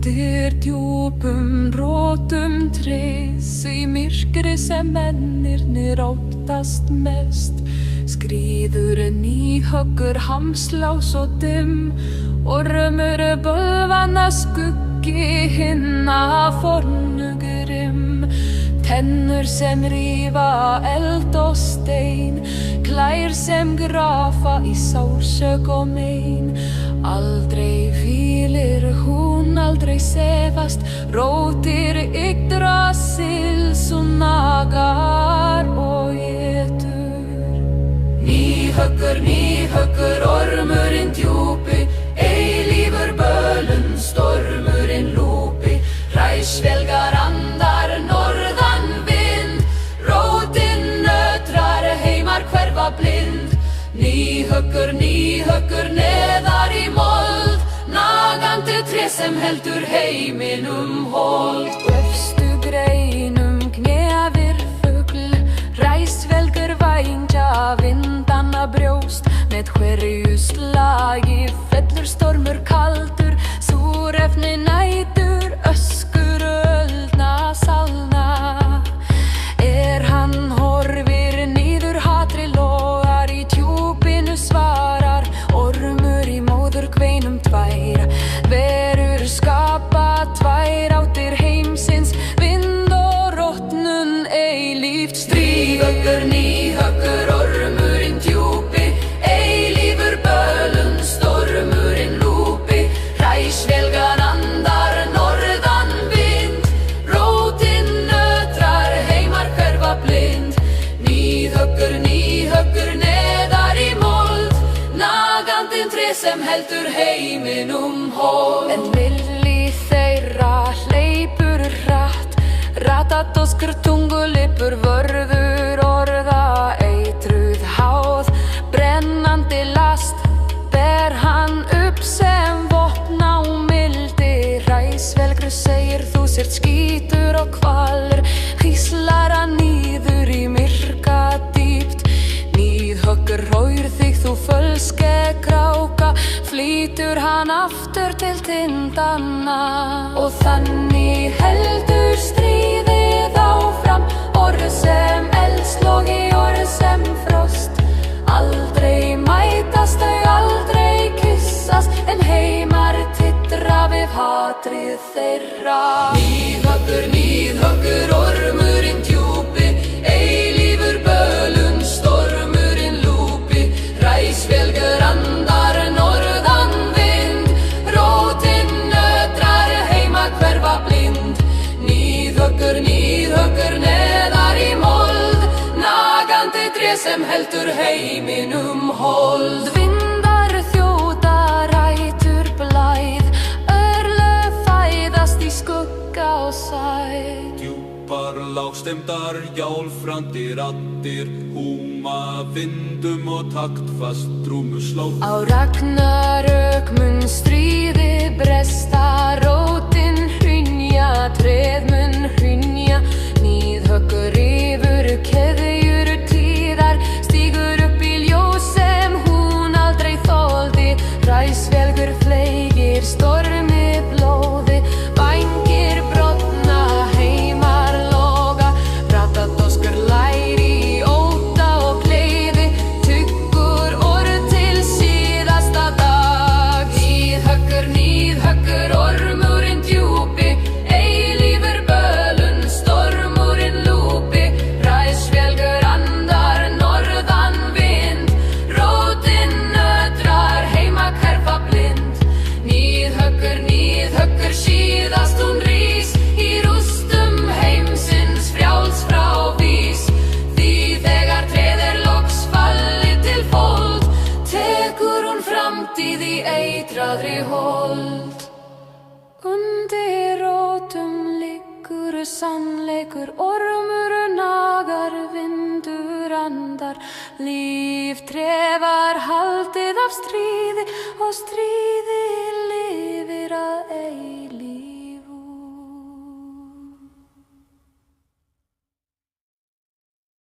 Undir djúpum rótum trés, í myrkri sem mennirnir óttast mest, skríður nýhöggur hamslás og dimm, ormur bölvanna skuggi hinna fornu grimm. Tennur sem rífa eld og stein, klær sem grafa í sársök og mein. Aldrei hvílir hún, aldrei sefast, rótir Yggdrasils og nagar og étur. Nýhöggur ormurinn djúpi, eilífur bölun stormurinn lúpi, hræsvelgar andar norðan vind, rótin nötrar heimar hverfa blind. Nýhöggur neðar í mold, nagandi tré sem heldur heiminum hold. Efstu greinum gnefir fugl, hræsvelgur vængja vindanna brjóst, með hverju slagi fellur stormur kaldur, súrefni nætur, öskur öldna salna. Hann horfir niður, hatri logar í djúpinu svarar, ormur í móðurkveinum tvær, verur skapa tvær áttir heimsins, vind og rotnun eilíft stríð. Nýhöggur ormurinn djúpi, eilífur bölun stormurinn lúpi, hræsvelgar andar norðan vind, rótin nötrar heimar hverfa blind. Nýhöggur neðar í mold, nagandinn tré sem heldur heiminum hold. En vilji þeirra hleypur hratt, Ratatoskr tungulipur vörður orða eitruð háð, brennandi last ber hann upp sem vopn á mildi. Hræsvelgur segir þú sért skítur og kvalur, hvíslar hann niður í myrka dýpt. Nýhöggur hróir þig þú fölske kráka, flýtur hann aftur til tindanna. Og þannig heldur stríðið áfram, orð sem eldslogi, orð sem frost. Aldrei mætast þau, aldrei kyssast, en heimar titra við hatrið þeirra. Nýhöggur ormurinn djúpi, eilífur bölun stormurinn lúpi, hræsvelgur andar norðan vind, rótin nötrar heima hverfa blind. Nýhöggur neðar í mold, nagandi tré sem heldur heiminum hold. Vindar þjóta rætur blæð, örlög fæðast í skugga og sæð. Djúpar lágstemdar jálfrandi raddir, húma vindum og taktfast trúmuslóð. Á ragnarök mun stríði bresta, rótin hrynja, tréð mun hrynja. Nýhöggur yfir keðjur tíðar, stígur upp í ljós sem hún aldrei þoldi. Hræsvelgur fleygir stormi blóði, vængir brotna, heimar loga. Ratatoskr lær í ótta og gleði, tuggur orð til síðasta dag. Nýhöggur ormurinn djúpi, eilífur bölun stormurinn lúpi, hræsvelgur andar norðan vind, rótin nötrar heima hverfa blind. Nýhöggur síðast hún rís, í rústum heimsins frjáls frá vís. Því þegar tréð loks fallið til fold, tekur hún framtíð í eitraðri hold. Undir rótum liggur sannleikur, ormur nagar, vindur andar, líf trefar haldið af stríði og stríði